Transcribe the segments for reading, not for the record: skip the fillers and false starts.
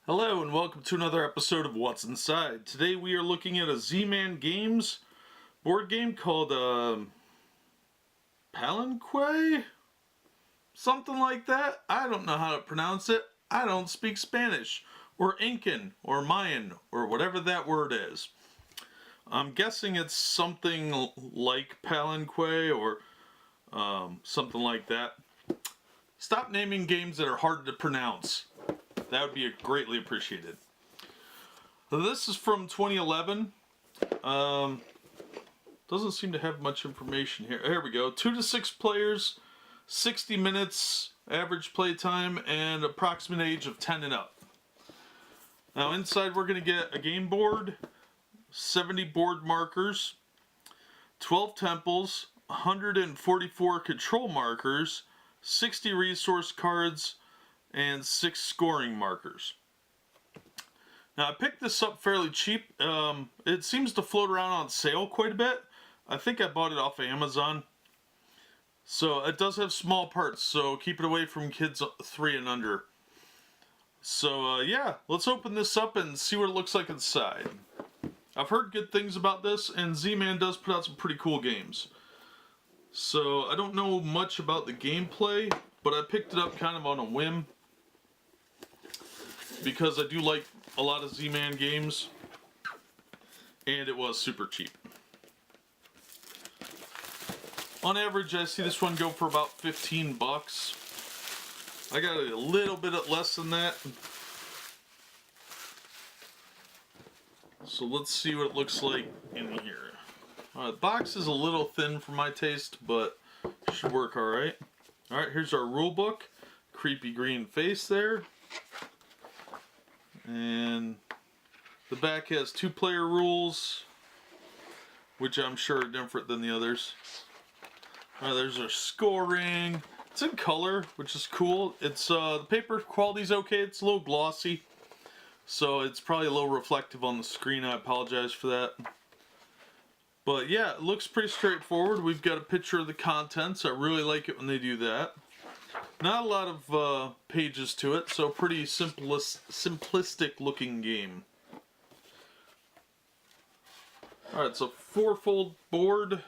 Hello and welcome to another episode of What's Inside. Today we are looking at a Z-Man Games board game called Palenque? Something like that. I don't know how to pronounce it. I don't speak Spanish or Incan or Mayan or whatever that word is. I'm guessing it's something like Palenque or something like that. Stop naming games that are hard to pronounce. That would be greatly appreciated. So this is from 2011. Doesn't seem to have much information here. Here we go. 2 to 6 players, 60 minutes average play time, and approximate age of 10 and up. Now inside we're going to get a game board, 70 board markers, 12 temples, 144 control markers, 60 resource cards, and 6 scoring markers. Now I picked this up fairly cheap. It seems to float around on sale quite a bit. I think I bought it off of Amazon. So it does have small parts, so keep it away from kids 3 and under. So yeah, let's open this up and see what it looks like inside. I've heard good things about this, and Z-Man does put out some pretty cool games. So I don't know much about the gameplay, but I picked it up kind of on a whim, because I do like a lot of Z-Man games, and it was super cheap. On average, I see this one go for about 15 bucks. I got it a little bit less than that. So let's see what it looks like in here. The box is a little thin for my taste, but should work alright. Alright, here's our rule book. Creepy green face there. And the back has 2-player rules, which I'm sure are different than the others. Alright, there's our scoring. It's in color, which is cool. It's the paper quality's okay. It's a little glossy, so it's probably a little reflective on the screen. I apologize for that. But yeah, it looks pretty straightforward. We've got a picture of the contents. I really like it when they do that. Not a lot of pages to it, so pretty simplistic looking game. Alright, it's a 4-fold board.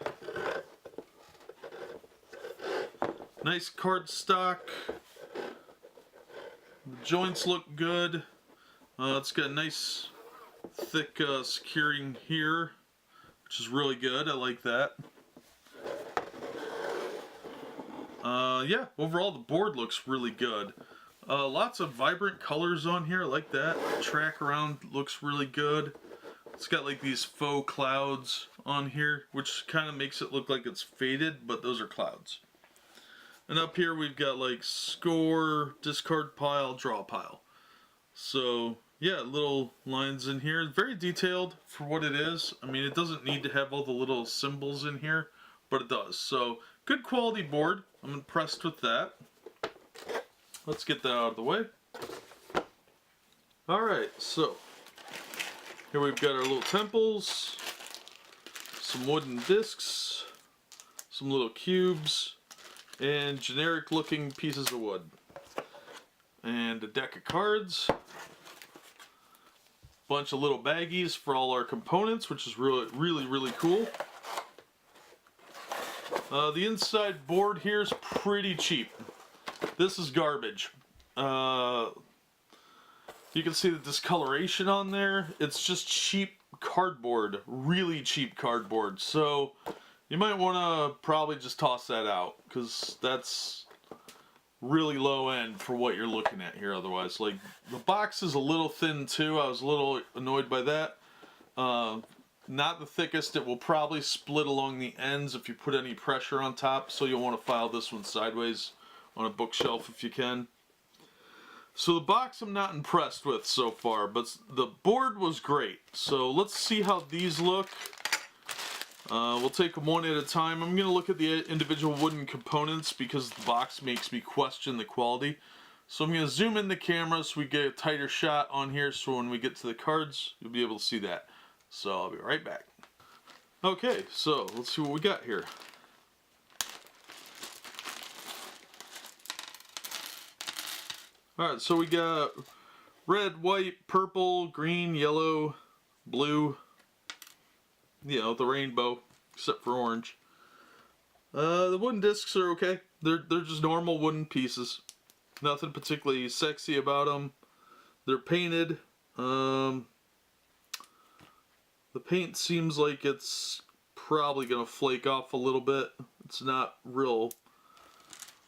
Nice cardstock. The joints look good. It's got a nice thick securing here, which is really good. I like that. Yeah, overall the board looks really good. Lots of vibrant colors on here. I like that. The track around looks really good. It's got like these faux clouds on here, which kind of makes it look like it's faded, but those are clouds. And up here we've got like score, discard pile, draw pile. So yeah, little lines in here. Very detailed for what it is. I mean, it doesn't need to have all the little symbols in here, but it does. So good quality board. I'm impressed with that. Let's get that out of the way. Alright, so here we've got our little temples, some wooden discs, some little cubes, and generic looking pieces of wood. And a deck of cards. Bunch of little baggies for all our components, which is really cool. The inside board here is pretty cheap. This is garbage. You can see the discoloration on there. It's just cheap cardboard, really cheap cardboard. So you might want to probably just toss that out, because that's really low end for what you're looking at here otherwise. Like, the box is a little thin too. I was a little annoyed by that. Not the thickest. It will probably split along the ends if you put any pressure on top, so you'll want to file this one sideways on a bookshelf if you can. So the box I'm not impressed with so far, but the board was great. So let's see how these look. We'll take them one at a time. I'm going to look at the individual wooden components because the box makes me question the quality. So I'm going to zoom in the camera so we get a tighter shot on here, so when we get to the cards, you'll be able to see that. So I'll be right back. Okay, so let's see what we got here. Alright, so we got red, white, purple, green, yellow, blue. You know, the rainbow, except for orange. The wooden discs are okay. They're just normal wooden pieces. Nothing particularly sexy about them. They're painted. The paint seems like it's probably gonna flake off a little bit. It's not real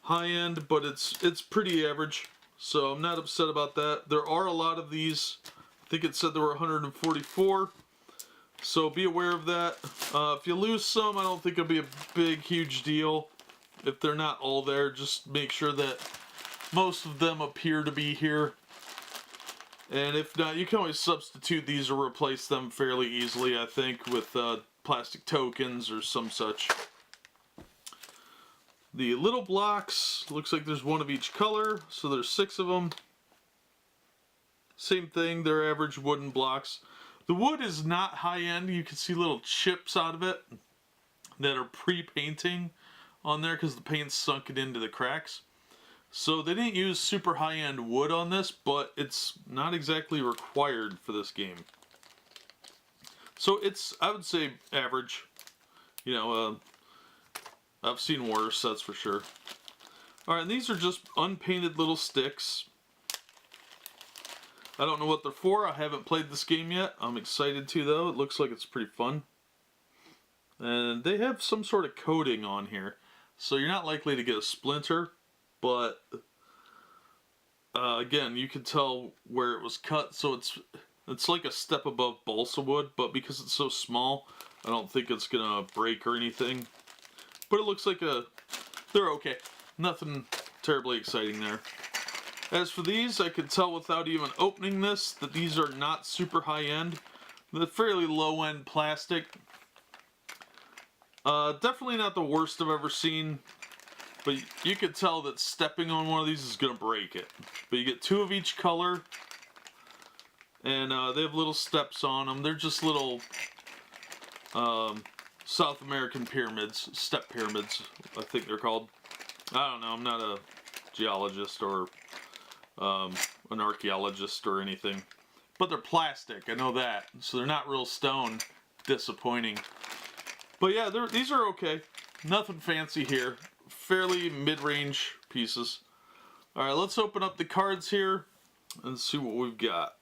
high end, but it's pretty average. So I'm not upset about that. There are a lot of these. I think it said there were 144. So be aware of that. If you lose some, I don't think it'll be a big, huge deal. If they're not all there, just make sure that most of them appear to be here. And if not, you can always substitute these or replace them fairly easily, I think, with plastic tokens or some such. The little blocks, looks like there's one of each color, so there's 6 of them. Same thing, they're average wooden blocks. The wood is not high end. You can see little chips out of it that are pre-painting on there because the paint's sunk it into the cracks. So they didn't use super high end wood on this, but it's not exactly required for this game. So it's, I would say, average. You know, I've seen worse, that's for sure. Alright, and these are just unpainted little sticks. I don't know what they're for. I haven't played this game yet. I'm excited to, though. It looks like it's pretty fun. And they have some sort of coating on here. So you're not likely to get a splinter. But, again, you can tell where it was cut. So it's like a step above balsa wood. But because it's so small, I don't think it's going to break or anything. But it looks like they're okay. Nothing terribly exciting there. As for these, I could tell without even opening this that these are not super high-end. They're fairly low-end plastic. Definitely not the worst I've ever seen. But you could tell that stepping on one of these is going to break it. But you get 2 of each color. And they have little steps on them. They're just little South American pyramids. Step pyramids, I think they're called. I don't know. I'm not a geologist or an archaeologist or anything, but they're plastic, I know that, so they're not real stone. Disappointing. But yeah, these are okay. Nothing fancy here. Fairly mid-range pieces. Alright, let's open up the cards here and see what we've got.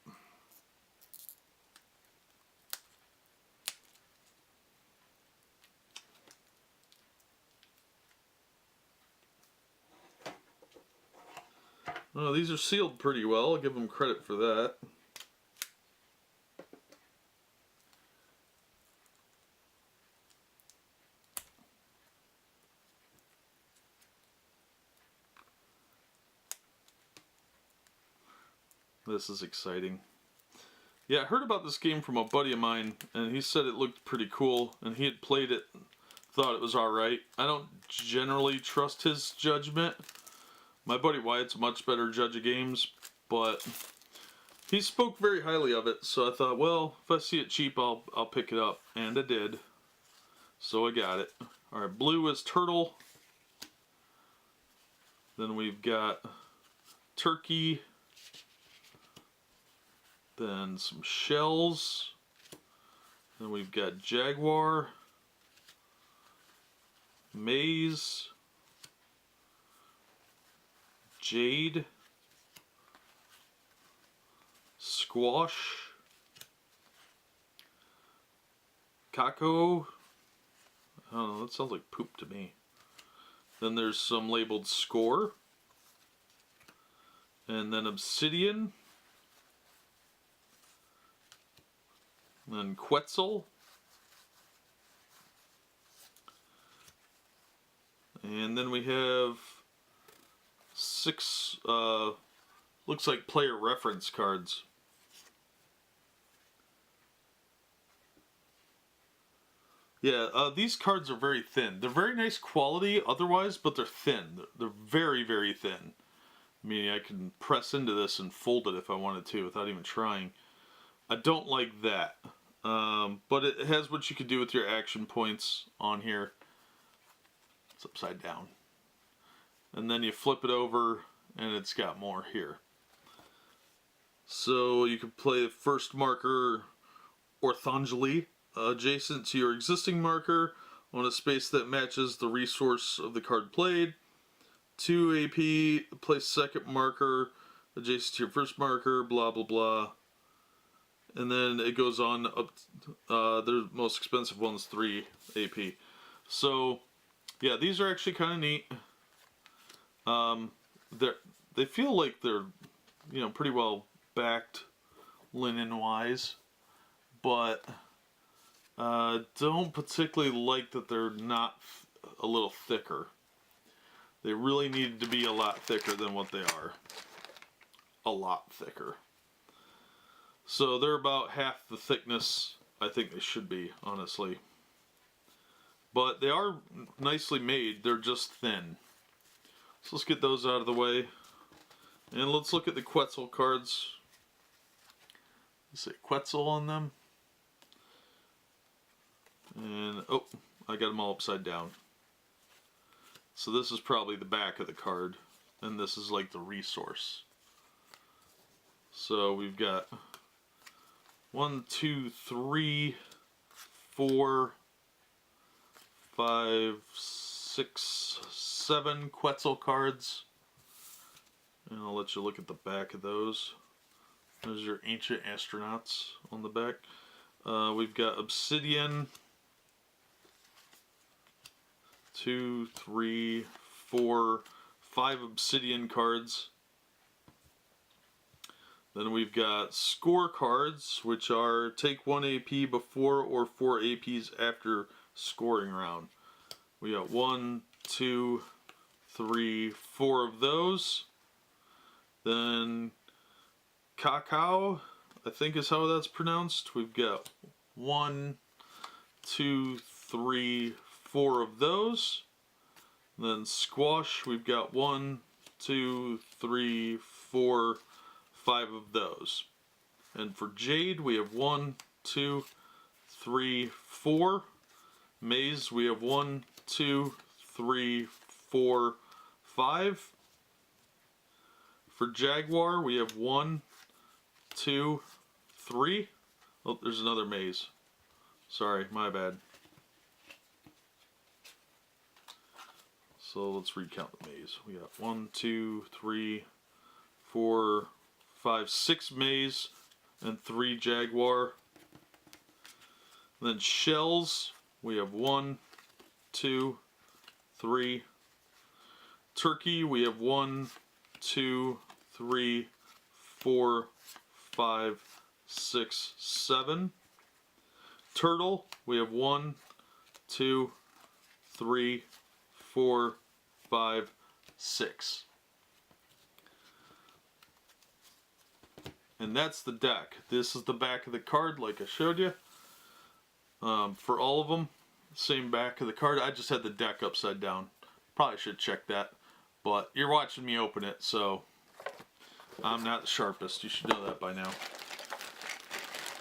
Oh, these are sealed pretty well. I'll give them credit for that. This is exciting. Yeah, I heard about this game from a buddy of mine, and he said it looked pretty cool, and he had played it, thought it was alright. I don't generally trust his judgment. My buddy Wyatt's a much better judge of games, but he spoke very highly of it, so I thought, well, if I see it cheap, I'll pick it up, and I did. So I got it. Alright, blue is turtle. Then we've got turkey. Then some shells. Then we've got jaguar. Maize. Jade. Squash. Kako. I don't know, that sounds like poop to me. Then there's some labeled score. And then obsidian. And then Quetzal. And then we have 6, looks like player reference cards. Yeah, these cards are very thin. They're very nice quality otherwise, but they're thin. They're very, very thin. Meaning I can press into this and fold it if I wanted to without even trying. I don't like that. But it has what you could do with your action points on here. It's upside down. And then you flip it over and it's got more here. So you can play the first marker orthongally adjacent to your existing marker on a space that matches the resource of the card played. 2 AP, place second marker adjacent to your first marker, blah blah blah. And then it goes on up, the most expensive one's 3 AP. So, yeah, these are actually kind of neat. They feel like they're, you know, pretty well backed linen-wise. But, don't particularly like that they're not a little thicker. They really need to be a lot thicker than what they are. A lot thicker. So they're about half the thickness I think they should be, honestly. But they are nicely made, they're just thin. So let's get those out of the way. And let's look at the Quetzal cards. Let's say Quetzal on them. And, oh, I got them all upside down. So this is probably the back of the card. And this is like the resource. So we've got 1, 2, 3, 4, 5, 6, 7 Quetzal cards. And I'll let you look at the back of those. There's your ancient astronauts on the back. We've got Obsidian. 2, 3, 4, 5 Obsidian cards. Then we've got score cards, which are take 1 AP before or 4 APs after scoring round. We got 1, 2, 3, 4 of those. Then Cacao, I think is how that's pronounced. We've got 1, 2, 3, 4 of those. Then Squash, we've got 1, 2, 3, 4, 5 of those. And for Jade, we have 1, 2, 3, 4. Maze, we have 1, 2, 3, 4, 5. For Jaguar, we have 1, 2, 3. Oh, there's another maze. Sorry, my bad. So let's recount the maze. We got 1, 2, 3, 4, 5, 6 maze and 3 Jaguar. And then shells, we have 1, 2, 3. Turkey, we have 1, 2, 3, 4, 5, 6, 7. Turtle, we have 1, 2, 3, 4, 5, 6. And that's the deck. This is the back of the card like I showed you. For all of them, same back of the card. I just had the deck upside down. Probably should check that. But you're watching me open it, so I'm not the sharpest. You should know that by now.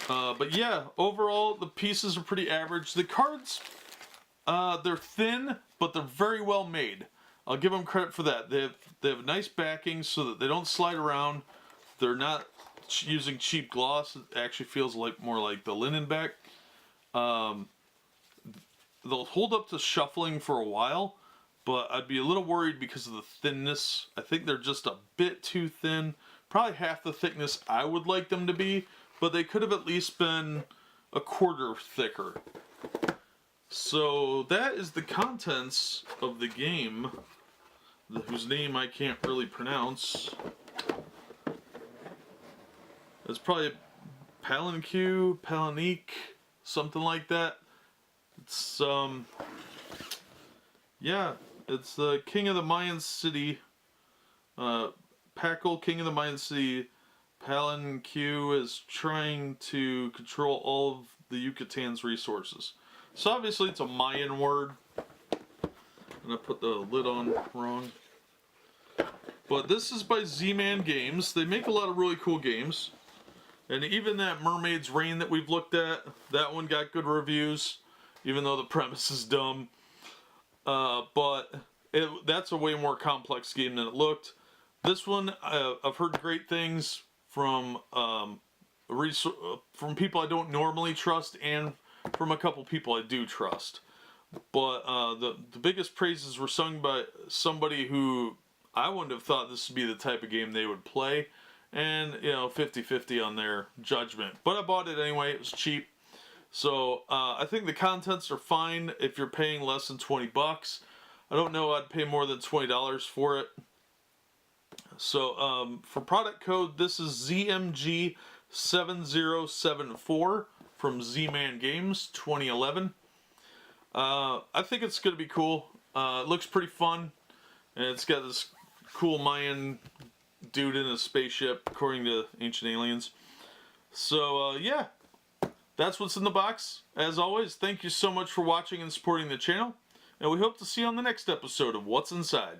But yeah, overall, the pieces are pretty average. The cards, they're thin, but they're very well made. I'll give them credit for that. They have nice backing so that they don't slide around. They're not using cheap gloss. It actually feels like more like the linen back. They'll hold up to shuffling for a while, but I'd be a little worried because of the thinness. I think they're just a bit too thin. Probably half the thickness I would like them to be, but they could have at least been a quarter thicker. So that is the contents of the game, whose name I can't really pronounce. It's probably Palenque, something like that. It's yeah, it's the king of the Mayan city. Pakal, king of the Mayan city. Palenque is trying to control all of the Yucatan's resources. So obviously it's a Mayan word. And I put the lid on wrong. But this is by Z-Man Games. They make a lot of really cool games. And even that Mermaid's Reign that we've looked at, that one got good reviews, even though the premise is dumb. But that's a way more complex game than it looked. This one, I've heard great things from from people I don't normally trust and from a couple people I do trust. But the biggest praises were sung by somebody who I wouldn't have thought this would be the type of game they would play. And, 50-50 on their judgment. But I bought it anyway. It was cheap. So I think the contents are fine if you're paying less than 20 bucks. I don't know I'd pay more than $20 for it. So for product code, this is ZMG7074 from Z-Man Games 2011. I think it's going to be cool. It looks pretty fun. And it's got this cool Mayan dude in a spaceship, according to Ancient Aliens. So, yeah. That's what's in the box. As always, thank you so much for watching and supporting the channel. And we hope to see you on the next episode of What's Inside.